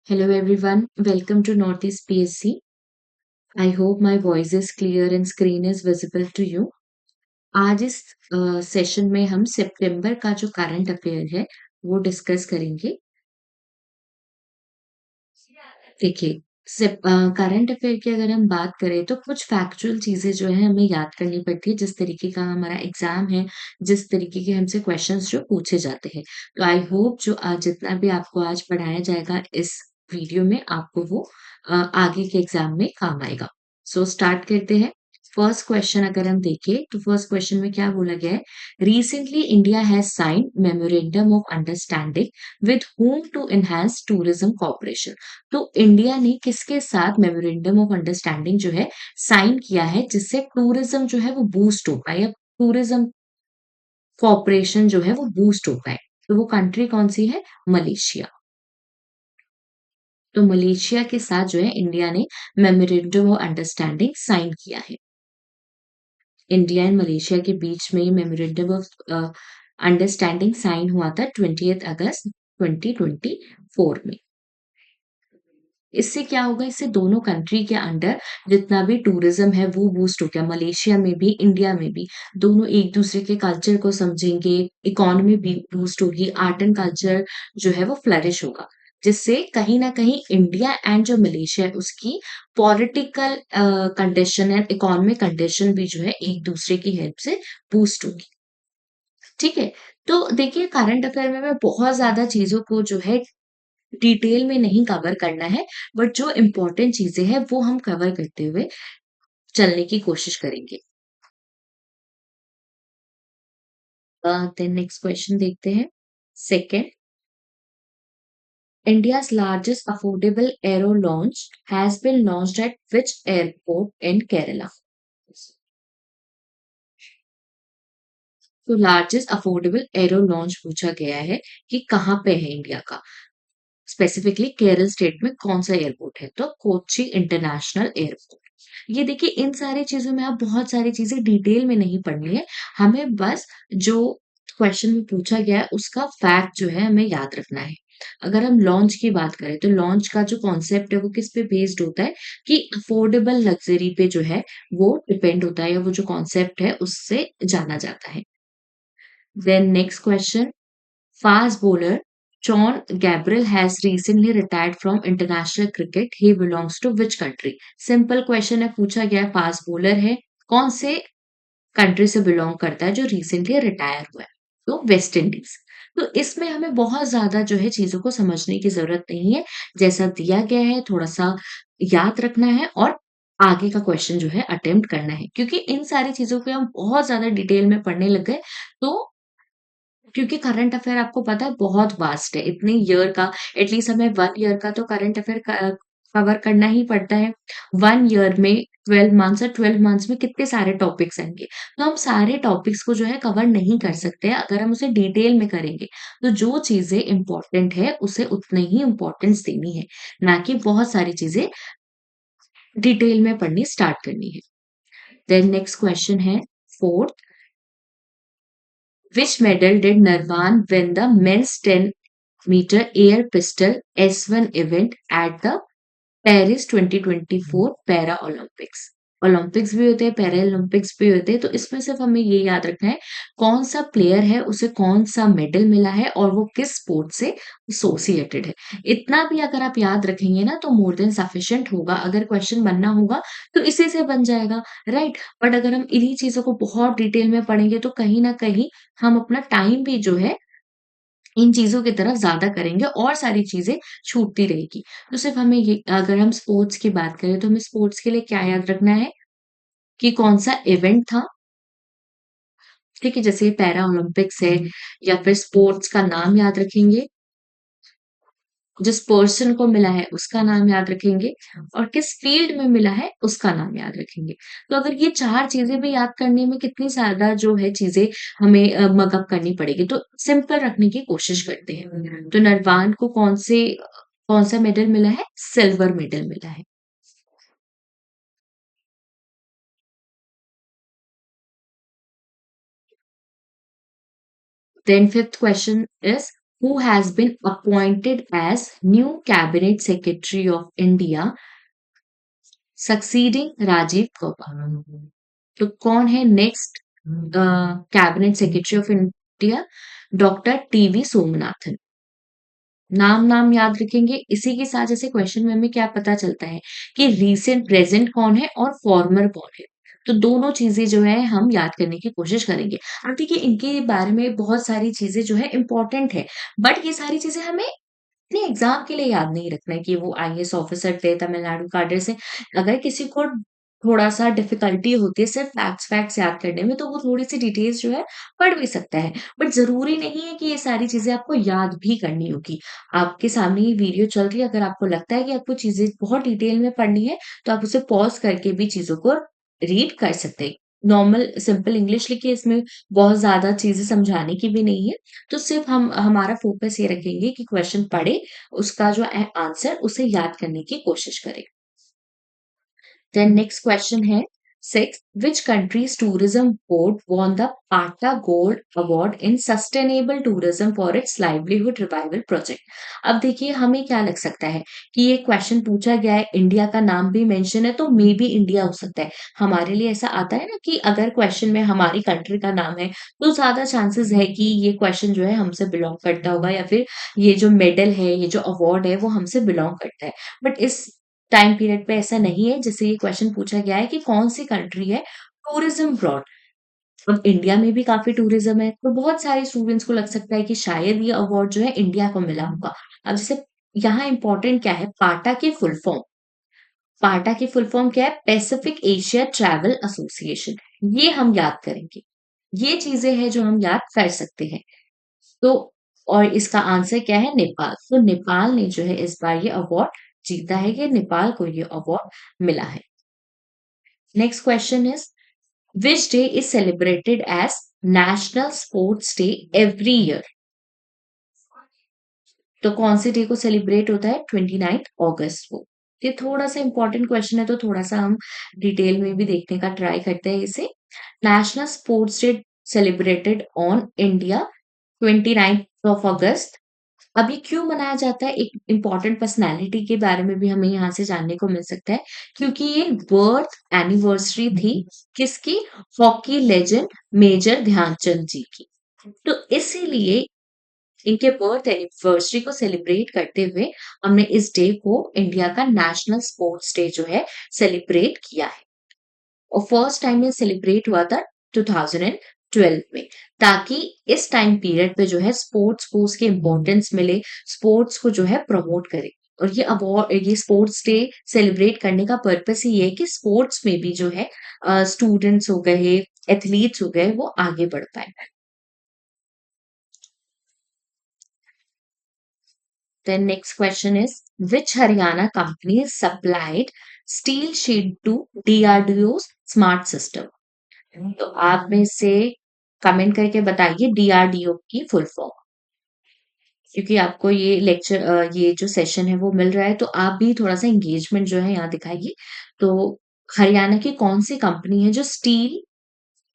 Hello everyone, welcome to Northeast PSC. I hope my voice is clear and screen is visible to you. आज इस session में हम सितंबर का जो current affair है वो डिस्कस करेंगे। देखिए, करंट अफेयर की अगर हम बात करें तो कुछ फैक्चुअल चीजें जो है हमें याद करनी पड़ती है जिस तरीके का हमारा एग्जाम है, जिस तरीके के हमसे क्वेश्चंस जो पूछे जाते हैं। तो आई होप जो आज जितना भी आपको आज पढ़ाया जाएगा इस वीडियो में आपको वो आगे के एग्जाम में काम आएगा। सो स्टार्ट करते हैं। फर्स्ट क्वेश्चन अगर हम देखें तो फर्स्ट क्वेश्चन में क्या बोला गया है? Recently India has sign memorandum of understanding with home to enhance tourism cooperation. तो इंडिया ने किसके साथ मेमोरेंडम ऑफ अंडरस्टैंडिंग जो है साइन किया है जिससे टूरिज्म जो है वो बूस्ट हो पाए या टूरिज्म कॉपरेशन जो है वो बूस्ट हो पाए। तो वो कंट्री कौन सी है? मलेशिया। तो मलेशिया के साथ जो है इंडिया ने मेमोरेंडम ऑफ अंडरस्टैंडिंग साइन किया है। इंडिया एंड मलेशिया के बीच में मेमोरेंडम ऑफ अंडरस्टैंडिंग साइन हुआ था 20 अगस्त 2024 में। इससे क्या होगा? इससे दोनों कंट्री के अंडर जितना भी टूरिज्म है वो बूस्ट हो गया। मलेशिया में भी, इंडिया में भी दोनों एक दूसरे के कल्चर को समझेंगे, इकोनॉमी भी बूस्ट होगी, आर्ट एंड कल्चर जो है वो फ्लरिश होगा। जिससे कहीं न कहीं इंडिया एंड जो मलेशिया है उसकी political condition and economic condition भी जो है एक दूसरे की हेल्प से बूस्ट होगी। ठीक है? तो देखिए करंट अफेयर में मैं बहुत ज़्यादा चीज़ों को जो है डिटेल में नहीं कवर करना है, बट जो इम्पोर्टेंट चीज़ें हैं वो हम कवर करते हुए चलने की कोशिश करेंगे। देन नेक्स्ट क्वेश्चन देखते हैं। Second, India's largest affordable aero launch has been launched at which airport in Kerala? तो लार्जेस्ट अफोर्डेबल एरो लॉन्च पूछा गया है कि कहाँ पे है इंडिया का, स्पेसिफिकली केरल स्टेट में कौन सा एयरपोर्ट है? तो कोच्चि इंटरनेशनल एयरपोर्ट। ये देखिए इन सारी चीजों में आप बहुत सारी चीजें डिटेल में नहीं पढ़नी है, हमें बस जो क्वेश्चन में पूछा गया है उसका फैक्ट जो है हमें याद रखना है। अगर हम लॉन्च की बात करें तो लॉन्च का जो कॉन्सेप्ट है वो किस पे बेस्ड होता है कि अफोर्डेबल लग्जरी पे जो है वो डिपेंड होता है या वो जो कॉन्सेप्ट है उससे जाना जाता है। Then next question, fast bowler John Gabriel has recently retired from international cricket. He belongs to which country? Simple question है, पूछा गया है फास्ट बॉलर है, कौन से कंट्री से बिलोंग करता है जो रिसेंटली रिटायर हुआ है? तो वेस्ट इंडीज। तो इसमें हमें बहुत ज्यादा जो है चीजों को समझने की जरूरत नहीं है, जैसा दिया गया है थोड़ा सा याद रखना है और आगे का क्वेश्चन जो है अटेम्प्ट करना है, क्योंकि इन सारी चीजों को हम बहुत ज्यादा डिटेल में पढ़ने लग गए तो क्योंकि करंट अफेयर आपको पता है बहुत वास्ट है, इतने ईयर का एटलीस्ट हमें 1 ईयर का तो करंट अफेयर कवर करना ही पड़ता है। 1 ईयर में 12 मंथ्स और 12 मंथ्स में कितने सारे टॉपिक्स आएँगे। तो हम सारे टॉपिक्स को जो है कवर नहीं कर सकते हैं अगर हम उसे डिटेल में करेंगे। तो जो चीज़ें इम्पोर्टेंट है उसे उतनी ही इम्पोर्टेंस देनी है, ना कि बहुत सारी चीज़ें डिटेल में पढ़नी स्टार्ट करनी है। देन नेक्स्ट क्वेश्चन है 4th, which medal did Nirvan win the men's 10-meter air pistol S1 event at the Paris 2024 para Olympics? Olympics भी होते हैं, पैरा ओलंपिक्स भी होते हैं, तो इसमें सिर्फ हमें ये याद रखना है कौन सा प्लेयर है, उसे कौन सा मेडल मिला है और वो किस स्पोर्ट से एसोसिएटेड है। इतना भी अगर आप याद रखेंगे ना तो मोर देन सफिशिएंट होगा। अगर क्वेश्चन बनना होगा तो इसी से बन जाएगा, राइट? बट अगर हम इन्हीं चीजों को बहुत डिटेल में पढ़ेंगे तो कहीं ना कहीं हम अपना टाइम भी जो है इन चीज़ों की तरफ ज़्यादा करेंगे और सारी चीज़ें छूटती रहेगी। तो सिर्फ़ हमें ये अगर हम स्पोर्ट्स की बात करें तो हमें स्पोर्ट्स के लिए क्या याद रखना है कि कौन-सा इवेंट था, ठीक है? जैसे पैरा ओलंपिक्स है या फिर स्पोर्ट्स का नाम याद रखेंगे, जिस पर्सन को मिला है उसका नाम याद रखेंगे और किस फ़ील्ड में मिला है उसका नाम याद रखेंगे। तो अगर ये 4 चीज़ें भी याद करने में कितनी ज़्यादा जो है चीज़ें हमें मग अप करनी पड़ेगी, तो सिंपल रखने की कोशिश करते हैं। तो नरवान को कौन-सा मेडल मिला है? सिल्वर मेडल मिला है। Then 5th question is who has been appointed as new cabinet secretary of India succeeding Rajiv Gauba। तो कौन है next cabinet secretary of India? Doctor TV Somanathan. नाम नाम याद रखेंगे। इसी के साथ जैसे क्वेश्चन में हमें क्या पता चलता है कि रीसेंट प्रेजेंट कौन है और फॉर्मर कौन है। तो दोनों चीजें जो है हम याद करने की कोशिश करेंगे। अब देखिए इनके बारे में बहुत सारी चीजें जो है इंपॉर्टेंट है, बट ये सारी चीजें हमें अपने एग्जाम के लिए याद नहीं रखना है कि वो आईएएस ऑफिसर थे तमिलनाडु cadre से। अगर किसी को थोड़ा-सा डिफ़िकल्टी होती है सिर्फ़ फैक्ट्स फैक्ट्स याद करने में, तो वो थोड़ी-सी डिटेल्स जो है पढ़ भी सकता है। बट ज़रूरी नहीं है कि ये सारी चीज़ें आपको याद भी करनी होगी। आपके सामने ये वीडियो चल रही है, अगर आपको लगता है कि आपको चीज़ें बहुत डिटेल में पढ़नी है, तो आप उसे पॉज़ करके भी चीज़ों को रीड कर सकते हैं। नॉर्मल सिंपल इंग्लिश लिखिए, इसमें बहुत ज़्यादा चीज़ें समझाने की भी नहीं है। तो सिर्फ़ हम हमारा फ़ोकस ये रखेंगे कि क्वेश्चन पढ़े, उसका जो आंसर उसे याद करने की कोशिश करें। Then next question है six, which country's tourism board won the Pata Gold Award in Sustainable Tourism for its Livelihood Revival Project? अब देखिए हमें क्या लग सकता है कि ये क्वेश्चन पूछा गया है, इंडिया का नाम भी मेंशन है, तो मे बी इंडिया हो सकता है। हमारे लिए ऐसा आता है ना कि अगर क्वेश्चन में हमारी कंट्री का नाम है, तो ज्यादा चांसेस है कि ये क्वेश्चन जो है हमसे बिलोंग करता होगा, या फिर ये जो मेडल है, ये जो अवार्ड है, वो हमसे बिलोंग करता है। बट इस टाइम पीरियड पे ऐसा नहीं है। जैसे ये क्वेश्चन पूछा गया है कि कौन सी कंट्री है टूरिज्म ब्रॉड। अब इंडिया में भी काफी टूरिज्म है, तो बहुत सारे स्टूडेंट्स को लग सकता है कि शायद ये अवार्ड जो है इंडिया को मिला होगा। अब जैसे यहाँ इंपॉर्टेंट क्या है, पाटा की फुल फॉर्म। पाटा की फुल फॉर्म क्या है? Pacific Asia travel association. ये हम याद करेंगे। ये चीजें हैं जो हम याद कर सकते हैं। तो और इसका आंसर क्या है? नेपाल। तो नेपाल ने जो है इस बार ये अवार्ड जीता है, कि नेपाल को ये अवार्ड मिला है। Next question is which day is celebrated as national sports day every year? तो कौन से डे को सेलिब्रेट होता है? 29 अगस्त को। ये थोड़ा सा इंपॉर्टेंट क्वेश्चन है, तो थोड़ा सा हम डिटेल में भी देखने का ट्राई करते हैं इसे। National sports day celebrated on India 29 of अगस्त। अब ये क्यों मनाया जाता है? एक इम्पोर्टेंट पर्सनैलिटी के बारे में भी हमें यहाँ से जानने को मिल सकता है, क्योंकि ये बर्थ एनिवर्सरी थी किसकी? हॉकी लेजेंड मेजर ध्यानचंद जी की। तो इसीलिए इनके बर्थ एनिवर्सरी को सेलिब्रेट करते हुए हमने इस डे को इंडिया का नेशनल स्पोर्ट्स डे जो है सेलिब्रेट किया है। और फर्स्ट टाइम ये सेलिब्रेट हुआ था 2012 में, ताकि इस टाइम पीरियड पे जो है स्पोर्ट्स को उसके इम्पोर्टेंस मिले, स्पोर्ट्स को जो है प्रमोट करे। और ये अवार्ड, ये स्पोर्ट्स डे सेलिब्रेट करने का पर्पस ही है कि स्पोर्ट्स में भी जो है स्टूडेंट्स हो गए, एथलीट्स हो गए, वो आगे बढ़ पाए। Then next question is which Haryana company supplied steel sheet to DRDO's smart system? तो आप में से कमेंट करके बताइए डीआरडीओ की फुल फॉर्म। क्योंकि आपको ये लेक्चर, ये जो सेशन है वो मिल रहा है, तो आप भी थोड़ा सा एंगेजमेंट जो है यहाँ दिखाइए। तो हरियाणा की कौन सी कंपनी है जो स्टील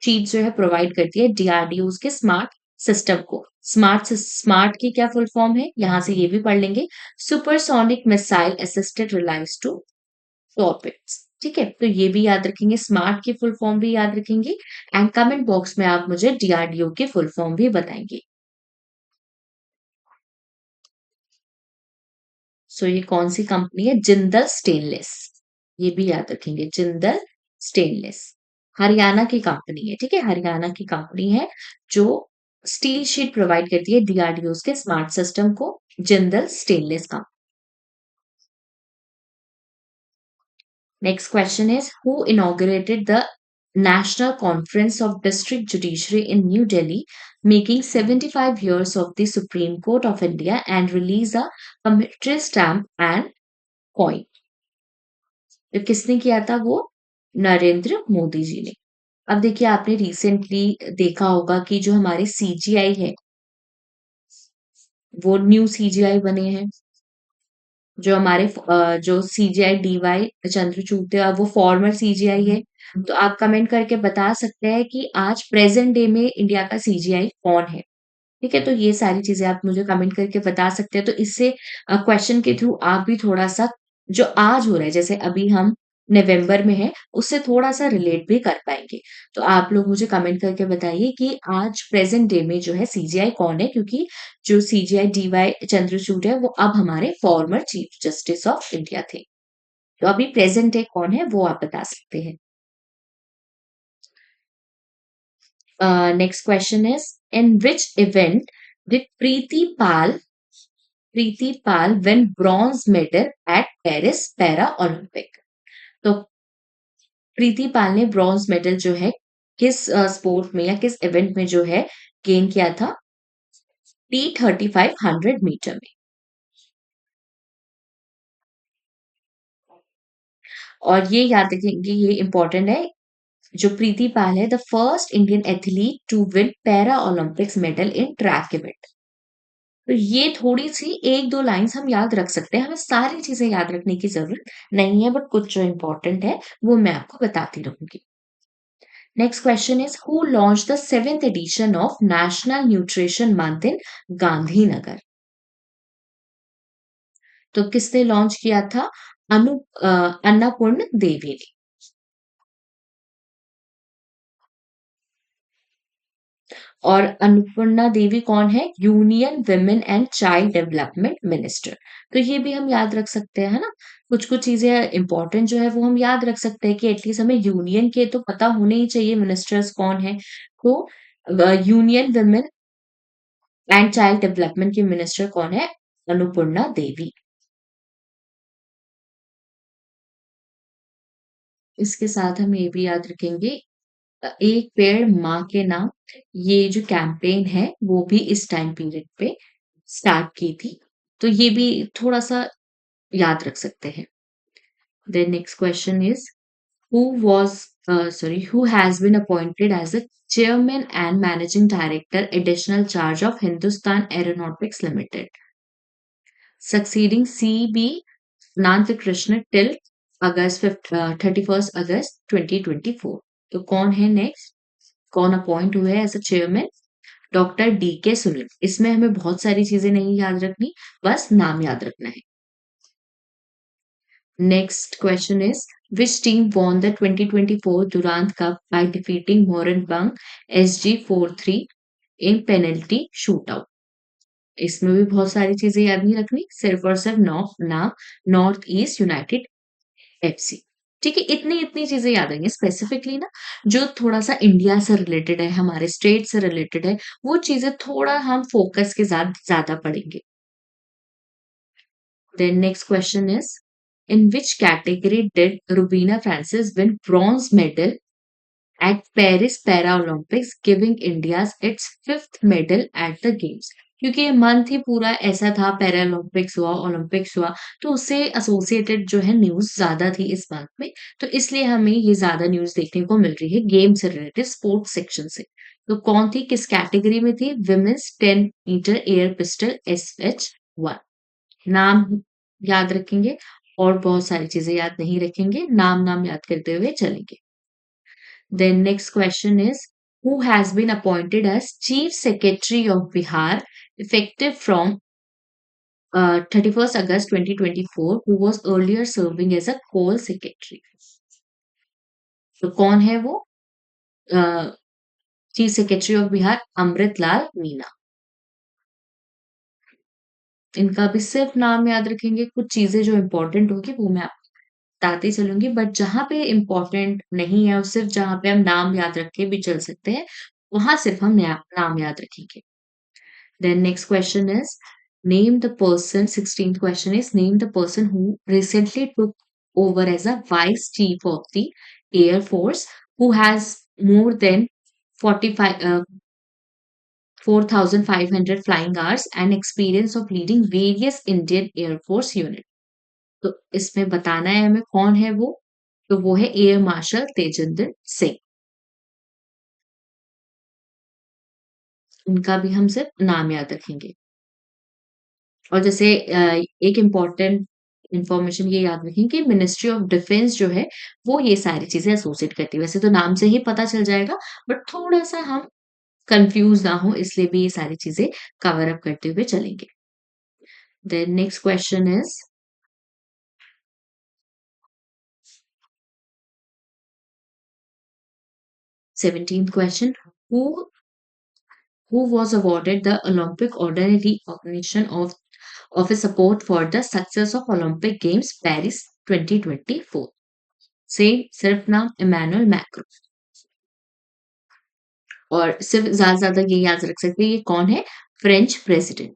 शीट जो है प्रोवाइड करती है डीआरडीओ के स्मार्ट सिस्टम को? स्मार्ट की क्या फुल फॉर्म है, यहाँ से ये भी पढ़ लेंगे। Supersonic missile assisted release to topics. ठीक है, तो ये भी याद रखेंगे, स्मार्ट की फुल फॉर्म भी याद रखेंगे। एंड कमेंट बॉक्स में आप मुझे डीआरडीओ की फुल फॉर्म भी बताएंगे। सो ये कौन सी कंपनी है? जिंदल स्टेनलेस। ये भी याद रखेंगे, जिंदल स्टेनलेस हरियाणा की कंपनी है। ठीक है, हरियाणा की कंपनी है जो स्टील शीट प्रोवाइड करती है डीआरडीओ के स्मार्ट सिस्टम को, जिंदल स्टेनलेस का। Next question is who inaugurated the National Conference of District Judiciary in New Delhi, making 75 years of the Supreme Court of India and release a commemorative stamp and coin? तो किसने किया था वो? नरेंद्र मोदी जी ने। अब देखिए आपने रिसेंटली देखा होगा कि जो हमारे सीजीआई है, वो न्यू सीजीआई बने हैं। जो हमारे जो सीजीआई डीवाई चंद्रचूड़ थे, अब वो फॉर्मर सीजीआई है। तो आप कमेंट करके बता सकते हैं कि आज प्रेजेंट डे में इंडिया का सीजीआई कौन है। ठीक है? तो ये सारी चीज़ें आप मुझे कमेंट करके बता सकते हैं। तो इससे क्वेश्चन के थ्रू आप भी थोड़ा-सा जो आज हो रहा है, जैसे अभी हम नवंबर में हैं, उससे थोड़ा-सा रिलेट भी कर पाएँगे। तो आप लोग मुझे कमेंट करके बताइए कि आज प्रेज़ेंट डे में जो है सीजेआई कौन है? क्योंकि जो सीजेआई डीवाई चंद्रचूड़ है, वो अब हमारे former chief justice of India थे। तो अभी प्रेज़ेंट डे कौन है, वो आप बता सकते हैं। Next question is, in which event did Preeti Pal win bronze medal at Paris Para Olympic? तो प्रीति पाल ने ब्रॉन्ज मेडल जो है किस स्पोर्ट में या किस इवेंट में जो है गेन किया था? T3500 मीटर में। और ये याद रखेंगे, ये इंपॉर्टेंट है। जो प्रीति पाल है the first Indian athlete to win para Olympics medal in track event. तो ये थोड़ी-सी 1-2 लाइन्स हम याद रख सकते हैं, हमें सारी चीज़ें याद रखने की ज़रूरत नहीं है, बट कुछ जो इम्पोर्टेंट है, वो मैं आपको बताती रहूँगी। Next question is who launched the 7th edition of national nutrition month in Gandhinagar? तो किसने लॉन्च किया था? अन्नपूर्ण देवी ने। और अन्नपूर्णा देवी कौन है? Union women and child development minister. तो ये भी हम याद रख सकते हैं, है ना? कुछ-कुछ चीज़ें इम्पोर्टेंट जो है वो हम याद रख सकते हैं कि एटलीस्ट हमें यूनियन के तो पता होने ही चाहिए मिनिस्टर्स कौन हैं। तो union women and child development की मिनिस्टर कौन है? अन्नपूर्णा देवी। इसके साथ हम ये भी याद रखेंगे, एक पेड़ माँ के नाम, ये जो कैंपेन है वो भी इस टाइम पीरियड पे स्टार्ट की थी। तो ये भी थोड़ा-सा याद रख सकते हैं। Then next question is who has been appointed as the chairman and managing director additional charge of Hindustan Aeronautics Limited, succeeding C.B. Anant Krishna till 31st August 2024। तो कौन है नेक्स्ट? कौन अपॉइंट हुए as a chairman? Doctor D K Sunil. इसमें हमें बहुत सारी चीजें नहीं याद रखनी, बस नाम याद रखना है। Next question is, which team won the 2024 Durand Cup by defeating Moranbang SG 4-3 in penalty shootout? इसमें भी बहुत सारी चीजें याद नहीं रखनी, सिर्फ और सिर्फ नाम नॉर्थ ईस्ट यूनाइटेड एफसी। ठीक है, इतनी इतनी चीजें याद रहेंगी स्पेसिफिकली ना, जो थोड़ा सा इंडिया से रिलेटेड है, हमारे स्टेट से रिलेटेड है, वो चीजें थोड़ा हम फोकस के साथ ज्यादा पढ़ेंगे। Then next question is, in which category did Rubina Francis win bronze medal at Paris Paralympics, giving India's its fifth medal at the games? क्योंकि ये मंथ ही पूरा ऐसा था, पैरालंपिक्स हुआ, ओलंपिक्स हुआ, तो उससे एसोसिएटेड जो है न्यूज़ ज़्यादा थी इस मंथ में, तो इसलिए हमें ये ज़्यादा न्यूज़ देखने को मिल रही है गेम से रिलेटेड, स्पोर्ट्स सेक्शन से। तो कौन थी, किस कैटेगरी में थी? Women's 10 metre air pistol SH1। नाम याद रखेंगे और बहुत सारी चीजें याद नहीं रखेंगे, नाम याद करते हुए चलेंगे। Then next question is, who has been appointed as Chief Secretary of Bihar effective from 31st August 2024, who was earlier serving as a coal secretary? तो कौन है वो? Chief secretary of Bihar Amrit Lal Meena. इनका भी सिर्फ नाम याद रखेंगे, कुछ चीजें जो इंपॉर्टेंट होगी वो मैं बताती चलूँगी, बट जहाँ पे इम्पोर्टेंट नहीं है और सिर्फ़ जहाँ पे हम नाम याद रख के भी चल सकते हैं, वहाँ सिर्फ़ हम नाम याद रखेंगे। Then next question is, name the person 16th question is, name the person who recently took over as a vice chief of the air force, who has more than 4,500 flying hours and experience of leading various Indian air force unit. तो इसमें बताना है हमें कौन है वो, तो वो है एयर मार्शल तेजिंदर सिंह। उनका भी हम सिर्फ नाम याद रखेंगे। और जैसे एक इम्पोर्टेंट इन्फॉर्मेशन ये याद रखें कि मिनिस्ट्री ऑफ डिफेंस जो है, वो ये सारी चीज़ें एसोसिएट करती है। वैसे तो नाम से ही पता चल जाएगा, बट थोड़ा-सा हम कंफ्यूज ना हो इसलिए भी ये सारी चीजें कवर अप करते हुए चलेंगे। Then next question is 17th question. Who was awarded the Olympic Order in recognition of his support for the success of Olympic Games Paris 2024? Same सिर्फ नाम इमैनुअल मैक्रो। और सिर्फ ज्यादा ये याद रख सकते हैं ये कौन है, फ्रेंच प्रेसिडेंट।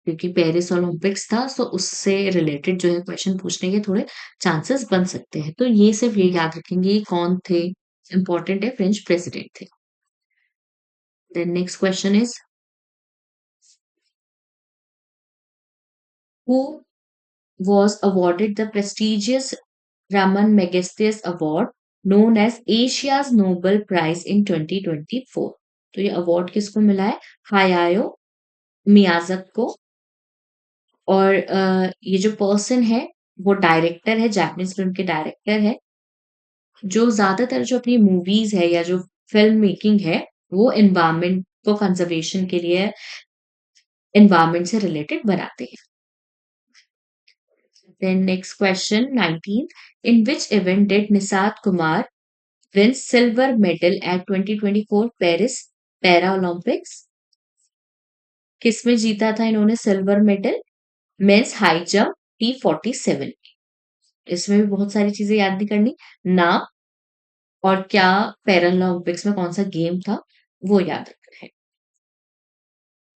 क्योंकि पेरिस ओलंपिक्स था तो उससे रिलेटेड जो है क्वेश्चन पूछने के थोड़े चांसेस बन सकते हैं, तो ये सिर्फ ये याद रखेंगे ये कौन थे, इंपॉर्टेंट है, फ्रेंच प्रेसिडेंट थे। Then next question is who was awarded the prestigious Raman Magsaysay Award known as Asia's Nobel Prize in 2024। तो ये अवार्ड किसको मिला है, हायायो मियाजाकी को। और ये जो पर्सन है वो डायरेक्टर है, जापानीज फिल्म के डायरेक्टर है, जो ज्यादातर जो अपनी मूवीज है या जो फिल्म मेकिंग है वो एनवायरमेंट को कंजर्वेशन के लिए एनवायरमेंट से रिलेटेड बनाते हैं। Then next question, 19th. In which event did Nisat Kumar win silver medal at 2024 Paris Paralympics? किसमें जीता था इन्होंने silver medal, mains high jump T47। इसमें भी बहुत सारी चीजें याद नहीं करनी, नाम और क्या पैरालंपिक्स में कौन सा गेम था वो याद रखना है।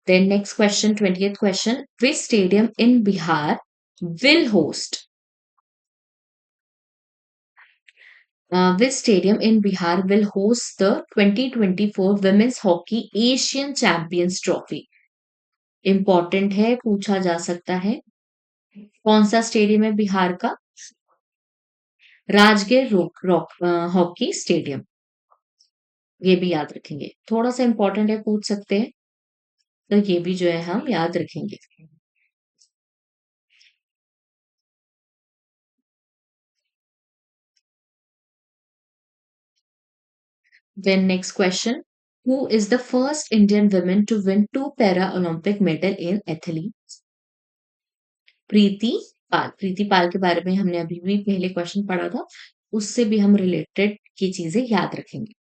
Then next question, 20th question. Which stadium in Bihar will host which stadium in Bihar will host the 2024 Women's Hockey Asian Champions Trophy? Important है, पूछा जा सकता है। कौन सा स्टेडियम है बिहार का, राजगीर हॉकी स्टेडियम, ये भी याद रखेंगे, थोड़ा सा इम्पोर्टेंट है, पूछ सकते हैं, तो ये भी जो है हम याद रखेंगे। Then next question. Who is the first Indian woman to win two Para-Olympic medal in athletics? प्रीति पाल। प्रीति पाल के बारे में हमने अभी भी पहले क्वेश्चन पढ़ा था, उससे भी हम रिलेटेड की चीजें याद रखेंगे।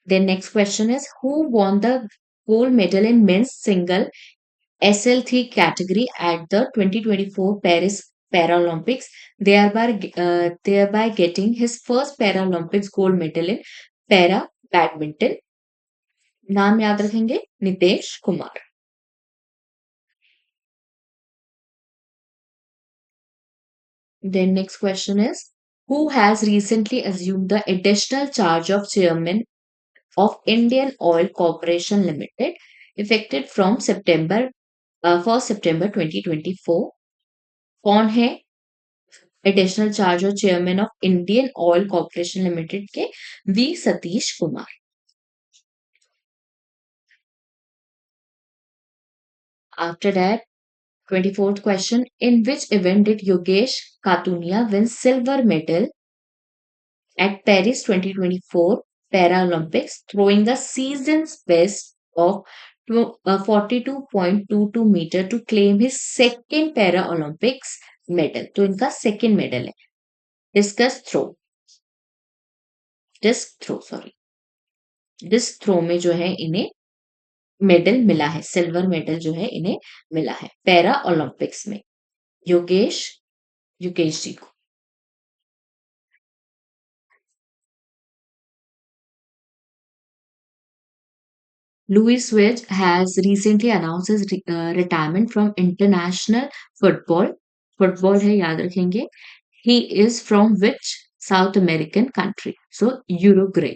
Then next question is who won the gold medal in men's single SL3 category at the 2024 Paris Paralympics, thereby getting his first Paralympics gold medal in para badminton? नाम याद रखेंगे, Nitesh Kumar. Then next question is who has recently assumed the additional charge of chairman of Indian Oil Corporation Limited effective from September 1st September 2024? कौन है additional charge और chairman of Indian oil corporation limited के, V Satish Kumar. After that 24th question, in which event did Yogesh Katunia win silver medal at Paris 2024 Paralympics, throwing the season's best of 42.22 meter to claim his second Paralympics medal? तो इनका second medal है, discus throw, disc throw sorry, disc throw में जो है इन्हें medal मिला है, silver medal जो है इन्हें मिला है पैरा ओलंपिक्स में, योगेश युकेश जी को। Louis Suarez has recently announced his retirement from international football. Football है, याद रखेंगे। He is from which South American country? So Uruguay।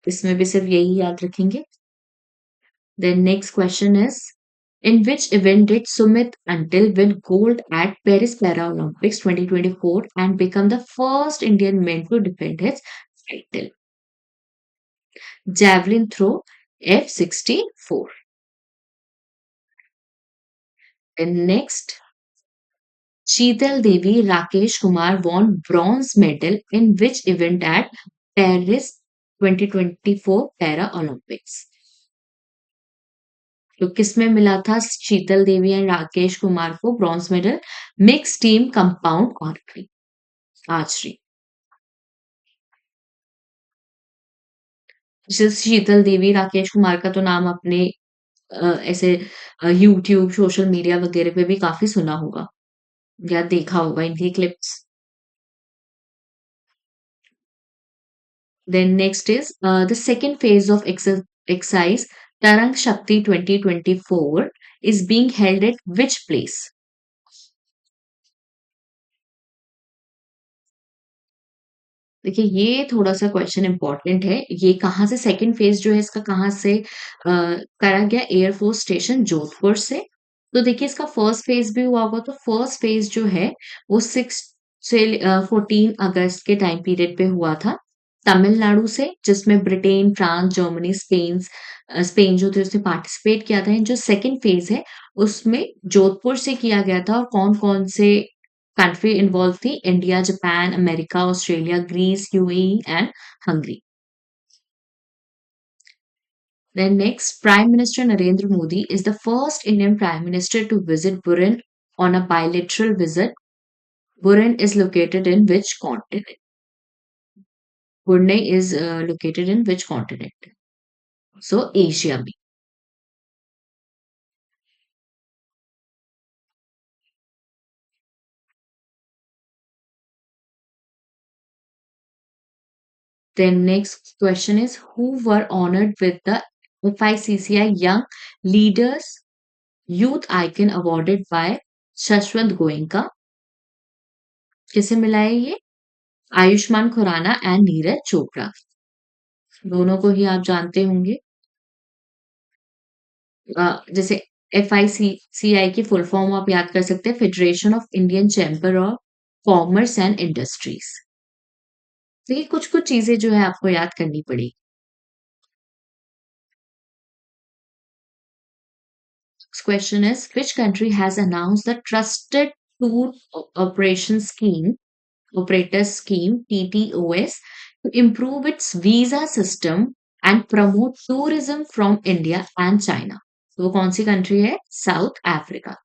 इसमें भी सिर्फ यही याद रखेंगे। Then next question is in which event did Sumit Until win gold at Paris Paralympics 2024 and become the first Indian man to defend his title? Javelin throw F64। And next Sheetal Devi Rakesh Kumar won bronze medal in which event at Paris 2024 Para Olympics? तो किसमें मिला था शीतल देवी and Rakesh Kumar को bronze medal? Mix team compound archery. Archery. जैसे शीतल देवी राकेश कुमार का तो नाम आपने ऐसे यूट्यूब सोशल मीडिया वगैरह पे भी काफी सुना होगा या देखा होगा इनकी clips. Then next is the second phase of exercise Tarang Shakti 2024 is being held at which place? देखिए ये थोड़ा-सा क्वेश्चन इम्पोर्टेंट है। ये कहाँ से सेकंड फेज़ जो है इसका कहाँ से करा गया एयर फोर्स स्टेशन जोधपुर से। तो देखिए इसका फर्स्ट फेज़ भी हुआ होगा तो फर्स्ट फेज़ जो है वो 6 से 14 अगस्त के टाइम पीरियड पे हुआ था। तमिलनाडु से जिसमें ब्रिटेन, फ्रांस, जर्मनी, स्पेन जो थे उसने पार्टिसिपेट किया था। एंड जो सेकंड फेज़ है उसमें जोधपुर से किया गया था और कौन-कौन से कंट्री इन्वॉल्व थी India, Japan, America, Australia, Greece, UAE and Hungary. Then next, Prime Minister Narendra Modi is the first Indian Prime Minister to visit Burundi on a bilateral visit. Burundi is located in which continent? Burundi is located in which continent? So Asia में. Then next question is who were honored with the FICCI Young Leaders Youth Icon awarded by Shashwat Goenka? किसे मिला है ये? Ayushmann Khurrana and Neeraj Chopra. दोनों को ही आप जानते होंगे। जैसे FICCI की फुल फॉर्म आप याद कर सकते हैं federation of Indian chamber of commerce and industries. तो ये कुछ कुछ चीजें जो है आपको याद करनी पड़ेगी। Next question is which country has announced the Trusted Tour Operation Scheme Operators Scheme TTOS to improve its visa system and promote tourism from India and China? तो वो कौन सी कंट्री है? South Africa.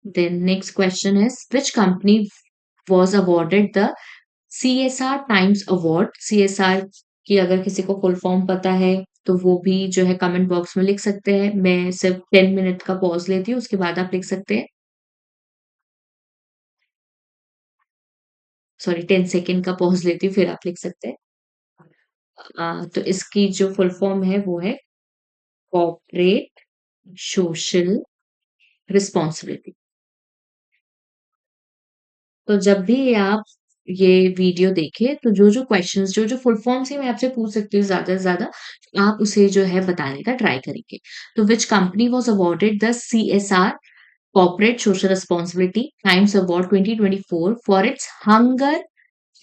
Then next question is which company was awarded the CSR Times Award? CSR की अगर किसी को full form पता है तो वो भी जो है कमेंट बॉक्स में लिख सकते हैं। मैं सिर्फ 10 मिनट का पॉज लेती हूँ उसके बाद आप लिख सकते हैं। सॉरी 10 सेकेंड का पॉज लेती हूँ फिर आप लिख सकते हैं। तो इसकी जो फुल फॉर्म है वो है कॉर्पोरेट सोशल रिस्पॉन्सिबिलिटी। तो जब भी आप ये वीडियो देखें तो जो क्वेश्चंस जो फुल फॉर्म्स ही मैं आपसे पूछ सकती हूँ ज़्यादा से ज़्यादा, आप उसे जो है बताने का ट्राई करेंगे। तो which company was awarded the CSR corporate social responsibility times award 2024 for its hunger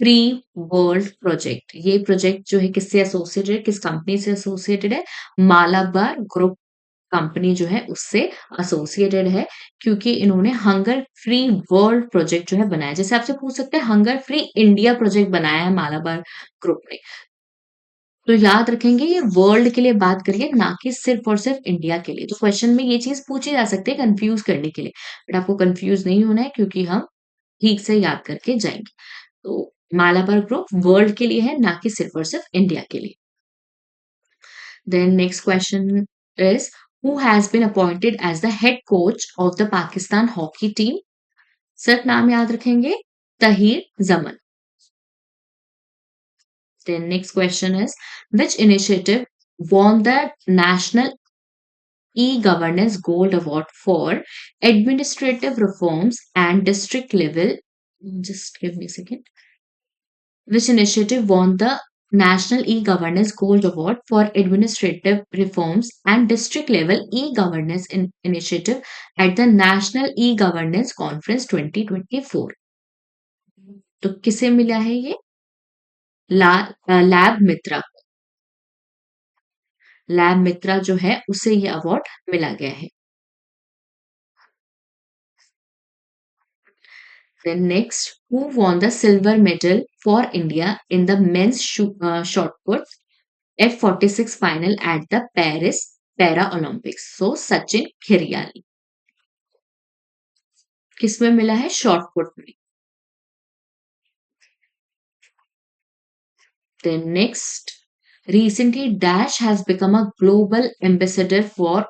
free world project? ये प्रोजेक्ट जो है किससे एसोसिएटेड है, किस कंपनी से एसोसिएटेड है? मालाबार ग्रुप कंपनी जो है उससे एसोसिएटेड है क्योंकि इन्होंने हंगर फ्री वर्ल्ड प्रोजेक्ट जो है बनाया। जैसे आपसे पूछ सकते हैं हंगर फ्री इंडिया प्रोजेक्ट बनाया है मालाबार ग्रुप ने। तो याद रखेंगे ये वर्ल्ड के लिए बात करिए ना कि सिर्फ और सिर्फ इंडिया के लिए। तो क्वेश्चन में ये चीज पूछी जा सकती है कंफ्यूज करने के लिए, बट आपको कंफ्यूज नहीं होना है क्योंकि हम ठीक से याद करके जाएंगे। तो मालाबार ग्रुप वर्ल्ड के लिए है ना कि सिर्फ और सिर्फ इंडिया के लिए। Then next question is who has been appointed as the head coach of the Pakistan hockey team? सिर्फ नाम याद रखेंगे तहीर जमन। Then next question is which initiative won the National E-Governance Gold Award for administrative reforms and district level? Just give me a second. Which initiative won the National E-Governance Gold Award for Administrative Reforms and District Level E-Governance Initiative at the National E-Governance Conference 2024? तो किसे मिला है ये? Lab मित्रा। Lab मित्रा जो है उसे ये award मिला गया है। Then next, who won the silver medal for India in the men's shot put F46 final at the Paris Para Olympics? So Sachin Khiryani. किसमें मिला है? शॉट पुट में. Then next, recently Dash has become a global ambassador for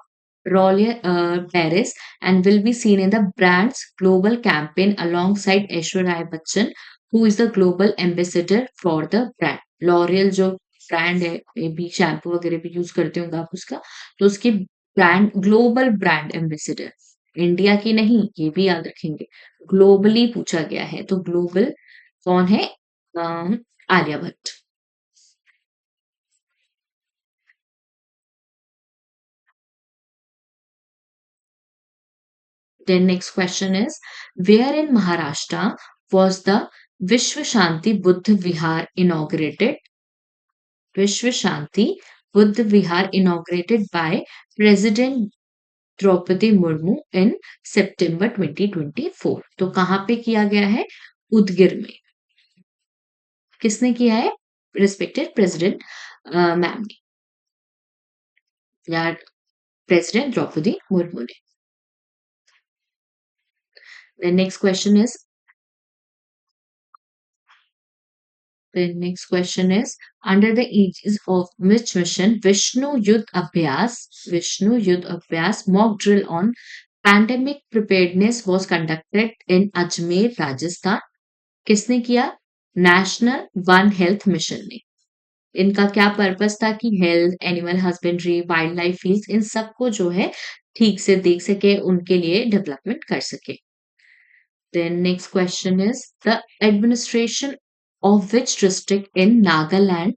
Royal Paris and will be seen in the brand's global campaign alongside Aishwarya Bachchan, who is the global ambassador for the brand. L'Oreal जो brand है, ये भी shampoo वगैरह भी use करते होंगे आप उसका, तो उसकी brand global brand ambassador, India की नहीं, ये भी याद रखेंगे, ग्लोबली पूछा गया है, तो ग्लोबल कौन है? Alia Bhatt. Then next question is, where in Maharashtra was the Vishwa Shanti Buddha Vihar inaugurated? Vishwa Shanti Buddha Vihar inaugurated by President Draupadi Murmu in September 2024. तो कहाँ पे किया गया है? उदगिर में. किसने किया है? रिस्पेक्टेड प्रेसिडेंट मैम ने, या प्रेसिडेंट द्रौपदी मुर्मू ने. The next question is, under the aegis of which mission Vishnu Yudh Abhyas mock drill on pandemic preparedness was conducted in Ajmer, Rajasthan? किसने किया? नेशनल वन हेल्थ मिशन ने. इनका क्या purpose था कि health, animal husbandry, wild life field, इन सबको जो है ठीक से देख सके, उनके लिए डेवलपमेंट कर सके. Then next question is, the administration of which district in Nagaland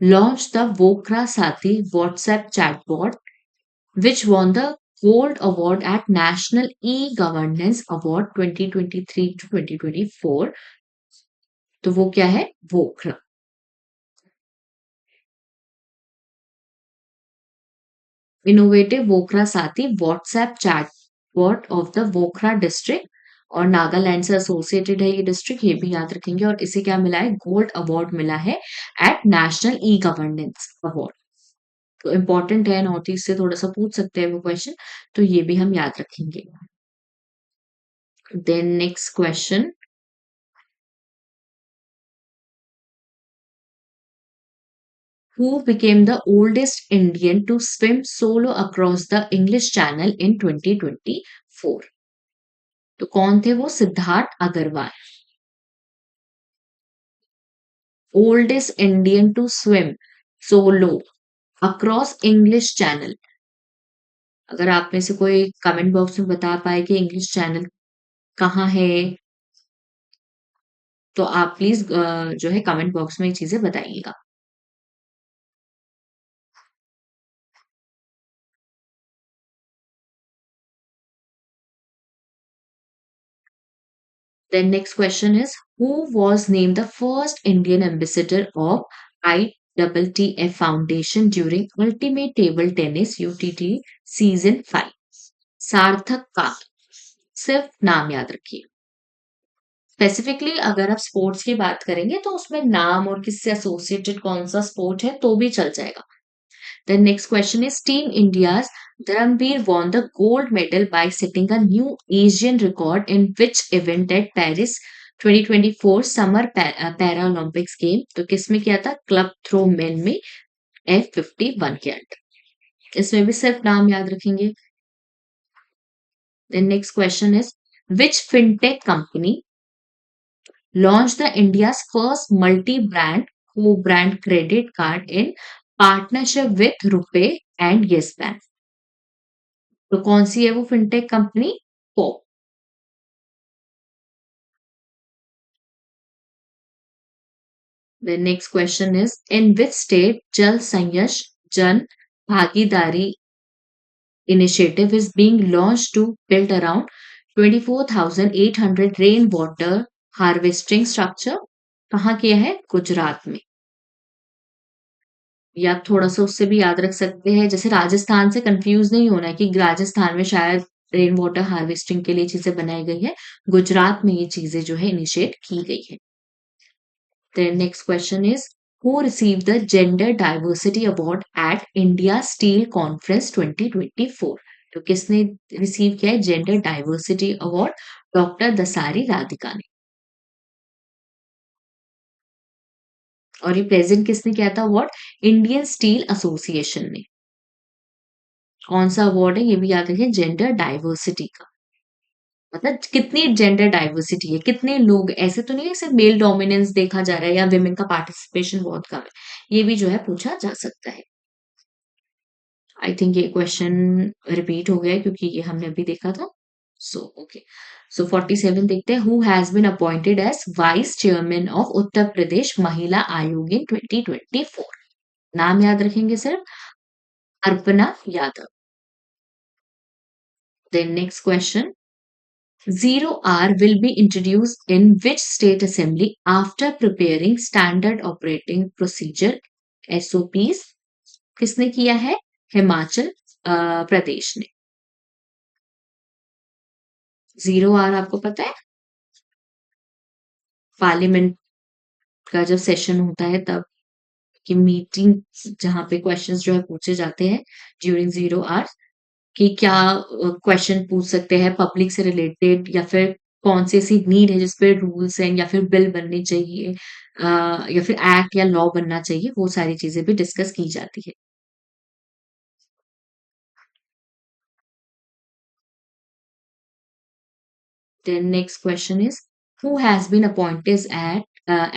launched the Vokra Sati WhatsApp chatbot, which won the Gold Award at National E-Governance Award 2023 to 2024. तो वो क्या है? वोकरा. इनोवेटिव वोकरा साथी व्हाट्सएप चैटबॉट ऑफ द वोकरा district, और नागालैंड से एसोसिएटेड है ये डिस्ट्रिक्ट, ये भी याद रखेंगे. और इसे क्या मिला है? गोल्ड अवार्ड मिला है at national e governance award. तो इम्पोर्टेंट है, नॉर्थ ईस्ट से थोड़ा सा पूछ सकते हैं वो क्वेश्चन, तो ये भी हम याद रखेंगे. Then next question, who became the oldest Indian to swim solo across the English Channel in 2024? तो कौन थे वो? Siddharth Agarwal. Oldest Indian to swim solo across English channel. अगर आप में से कोई कमेंट बॉक्स में बता पाए कि इंग्लिश चैनल कहाँ है, तो आप प्लीज जो है कमेंट बॉक्स में ये चीजें बताइएगा. Then next question is, who was named the first Indian ambassador of ITTF Foundation during Ultimate Table Tennis UTT Season 5? सार्थक का. सिर्फ नाम याद रखिए. स्पेसिफिकली अगर आप स्पोर्ट्स की बात करेंगे तो उसमें नाम और किससे एसोसिएटेड कौन सा स्पोर्ट है तो भी चल जाएगा. The next question is, Team India's Dharamveer won the gold medal by setting a new Asian record in which event at Paris 2024 Summer Paralympics game? तो किसमें किया था? क्लब थ्रो मेन में F51 के अंडर. इसमें भी सिर्फ नाम याद रखेंगे. The next question is, which fintech company launched the India's first multi-brand co-brand credit card in partnership with RuPay and Yes Bank? तो कौन सी है वो fintech company? Pop. The next question is, in which state Jal Sanyash Jan Bhagidari initiative is being launched to build around 24,800 rainwater harvesting structure? कहाँ किया है? गुजरात में. या थोड़ा सा उससे भी याद रख सकते हैं, जैसे राजस्थान से कंफ्यूज नहीं होना है कि राजस्थान में शायद रेन वाटर हार्वेस्टिंग के लिए चीज़ें बनाई गई हैं। गुजरात में ये चीज़ें जो है इनिशिएट की गई हैं। Then next question is, who received the Gender Diversity Award at India Steel Conference 2024? तो किसने रिसीव किया है gender diversity award? Doctor Dasari Radhika ने। और ये प्रेजेंट किसने किया था अवार्ड? इंडियन स्टील एसोसिएशन ने। कौन सा अवार्ड है ये भी याद रखें, जेंडर डाइवर्सिटी का। मतलब कितनी जेंडर डाइवर्सिटी है, कितने लोग, ऐसे तो नहीं है सिर्फ मेल डोमिनेंस देखा जा रहा है या विमेन का पार्टिसिपेशन बहुत कम है, ये भी जो है पूछा जा सकता है। आई थिंक ये क्वेश्चन रिपीट हो गया है क्योंकि ये हमने अभी देखा था। सो ओके, सो 47 देखते हैं, who has been appointed as vice chairman of Uttar Pradesh Mahila Aayog in 2024? नाम याद रखेंगे सिर्फ, अर्पणा Yadav. Then next question, zero R will be introduced in which state assembly after preparing standard operating procedure SOPs? किसने किया है? हिमाचल प्रदेश ने। जीरो आर आपको पता है, पार्लियामेंट का जब सेशन होता है तब की मीटिंग, जहां पे क्वेश्चंस जो है पूछे जाते हैं ड्यूरिंग जीरो आर, कि क्या क्वेश्चन पूछ सकते हैं पब्लिक से रिलेटेड, या फिर कौन सी ऐसी नीड है जिस पे रूल्स हैं या फिर बिल बननी चाहिए, या फिर एक्ट या लॉ बनना चाहिए, वो सारी चीजें भी डिस्कस की जाती है। Then next question is, who has been appointed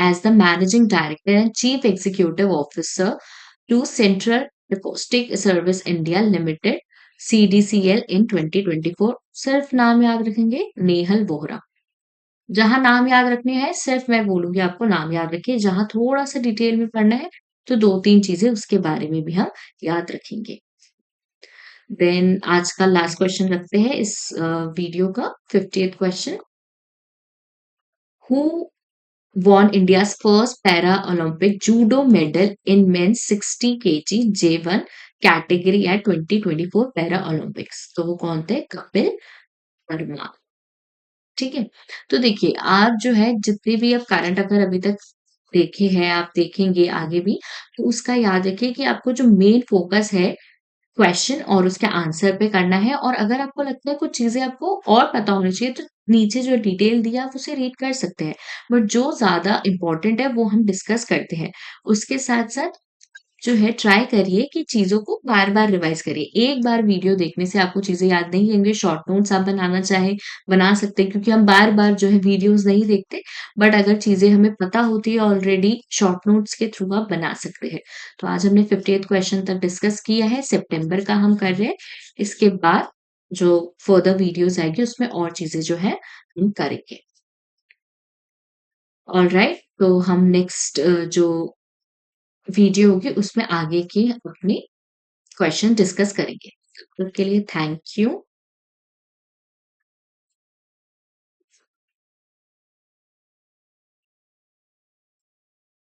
as the managing director and chief executive officer to Central Acoustic Service India Limited CDCL in 2024? सिर्फ नाम याद रखेंगे, नेहल वोहरा। जहां नाम याद रखने हैं सिर्फ मैं बोलूंगी आपको नाम याद रखिए, जहां थोड़ा सा डिटेल में पढ़ना है तो दो तीन चीजें उसके बारे में भी हम याद रखेंगे। देन आज का लास्ट क्वेश्चन रखते हैं इस वीडियो का, 50th question, who won India's first Paralympic judo medal in men's 60 kg J1 category at 2024 Paralympics? तो वो कौन थे? कपिल वर्मा। ठीक है, तो देखिए आप जो है जितने भी आप करंट अफेयर अभी तक देखे हैं, आप देखेंगे आगे भी, तो उसका याद रखिए कि आपको जो मेन फोकस है क्वेश्चन और उसके आंसर पे करना है। और अगर आपको लगता है कुछ चीजें आपको और पता होनी चाहिए तो नीचे जो डिटेल दिया आप उसे रीड कर सकते हैं, बट जो ज्यादा इंपॉर्टेंट है वो हम डिस्कस करते हैं। उसके साथ साथ जो है ट्राई करिए कि चीज़ों को बार-बार रिवाइज़ करिए। एक बार वीडियो देखने से आपको चीज़ें याद नहीं रहेंगी, शॉर्ट नोट्स आप बनाना चाहें, बना सकते हैं क्योंकि हम बार-बार जो है वीडियोज़ नहीं देखते, बट अगर चीज़ें हमें पता होती है ऑलरेडी, शॉर्ट नोट्स के थ्रू आप बना सकते हैं। तो आज हमने 50th क्वेश्चन तक डिस्कस किया है, सितंबर का हम कर रहे हैं। इसके बाद जो फर्दर वीडियोज़ आएगी उसमें और चीज़ें जो है हम करेंगे। ऑलराइट, तो हम नेक्स्ट जो वीडियो होगी उसमें आगे की अपनी क्वेश्चन डिस्कस करेंगे। तब तक के लिए थैंक यू।